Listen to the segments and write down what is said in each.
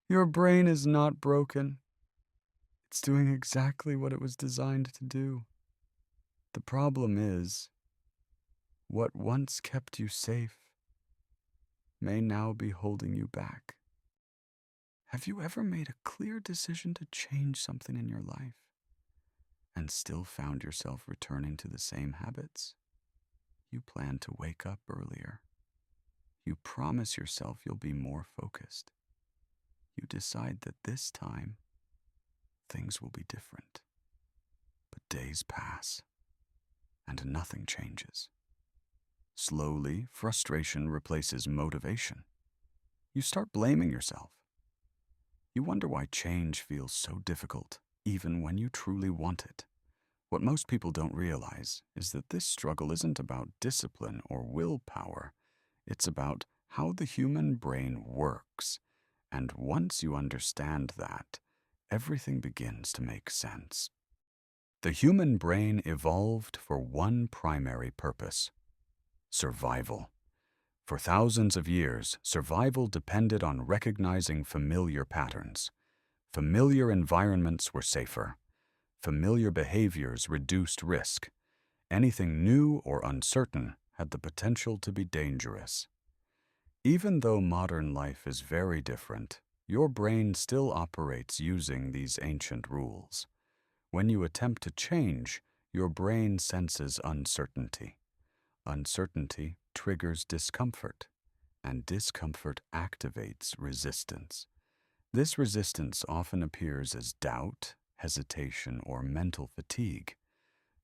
Your brain is not broken. It's doing exactly what it was designed to do. The problem is, what once kept you safe may now be holding you back. Have you ever made a clear decision to change something in your life and still found yourself returning to the same habits? You plan to wake up earlier. You promise yourself you'll be more focused. You decide that this time things will be different. But days pass and nothing changes. Slowly, frustration replaces motivation. You start blaming yourself. You wonder why change feels so difficult, even when you truly want it. What most people don't realize is that this struggle isn't about discipline or willpower. It's about how the human brain works. And once you understand that, everything begins to make sense. The human brain evolved for one primary purpose: survival. For thousands of years, survival depended on recognizing familiar patterns. Familiar environments were safer. Familiar behaviors reduced risk. Anything new or uncertain had the potential to be dangerous. Even though modern life is very different, your brain still operates using these ancient rules. When you attempt to change, your brain senses uncertainty. Uncertainty triggers discomfort, and discomfort activates resistance. This resistance often appears as doubt, hesitation, or mental fatigue,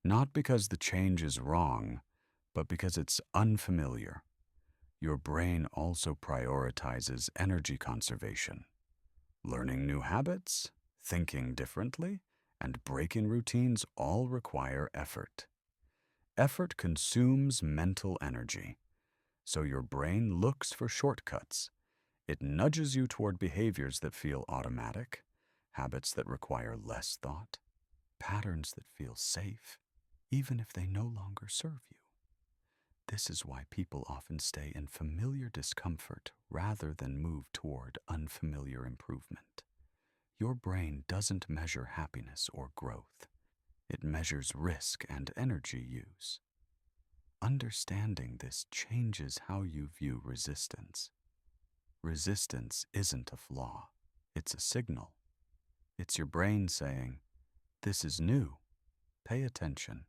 not because the change is wrong, but because it's unfamiliar. Your brain also prioritizes energy conservation. Learning new habits, thinking differently, and breaking routines all require effort. Effort consumes mental energy, so your brain looks for shortcuts. It nudges you toward behaviors that feel automatic, habits that require less thought, patterns that feel safe, even if they no longer serve you. This is why people often stay in familiar discomfort rather than move toward unfamiliar improvement. Your brain doesn't measure happiness or growth. It measures risk and energy use. Understanding this changes how you view resistance. Resistance isn't a flaw, it's a signal. It's your brain saying, "This is new. Pay attention."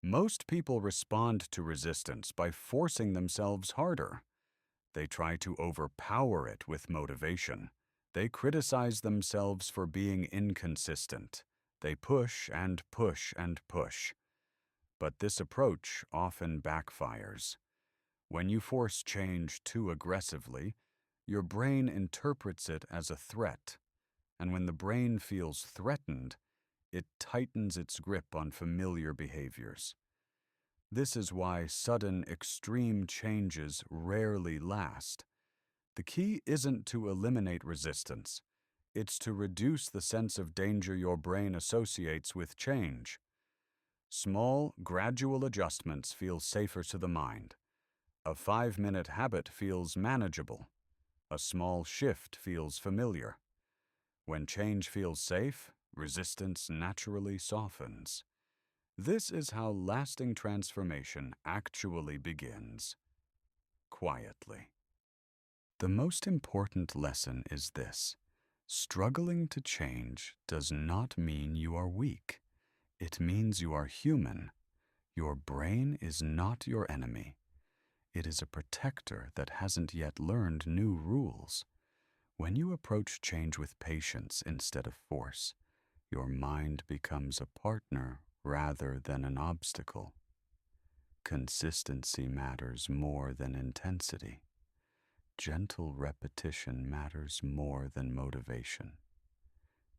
Most people respond to resistance by forcing themselves harder. They try to overpower it with motivation. They criticize themselves for being inconsistent. They push and push and push. But this approach often backfires. When you force change too aggressively, your brain interprets it as a threat. And when the brain feels threatened, it tightens its grip on familiar behaviors. This is why sudden, extreme changes rarely last. The key isn't to eliminate resistance. It's to reduce the sense of danger your brain associates with change. Small, gradual adjustments feel safer to the mind. A 5-minute habit feels manageable. A small shift feels familiar. When change feels safe, resistance naturally softens. This is how lasting transformation actually begins. Quietly. The most important lesson is this: struggling to change does not mean you are weak. It means you are human. Your brain is not your enemy. It is a protector that hasn't yet learned new rules. When you approach change with patience instead of force, your mind becomes a partner rather than an obstacle. Consistency matters more than intensity. Gentle repetition matters more than motivation.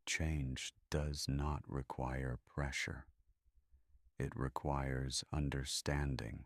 Change does not require pressure. It requires understanding.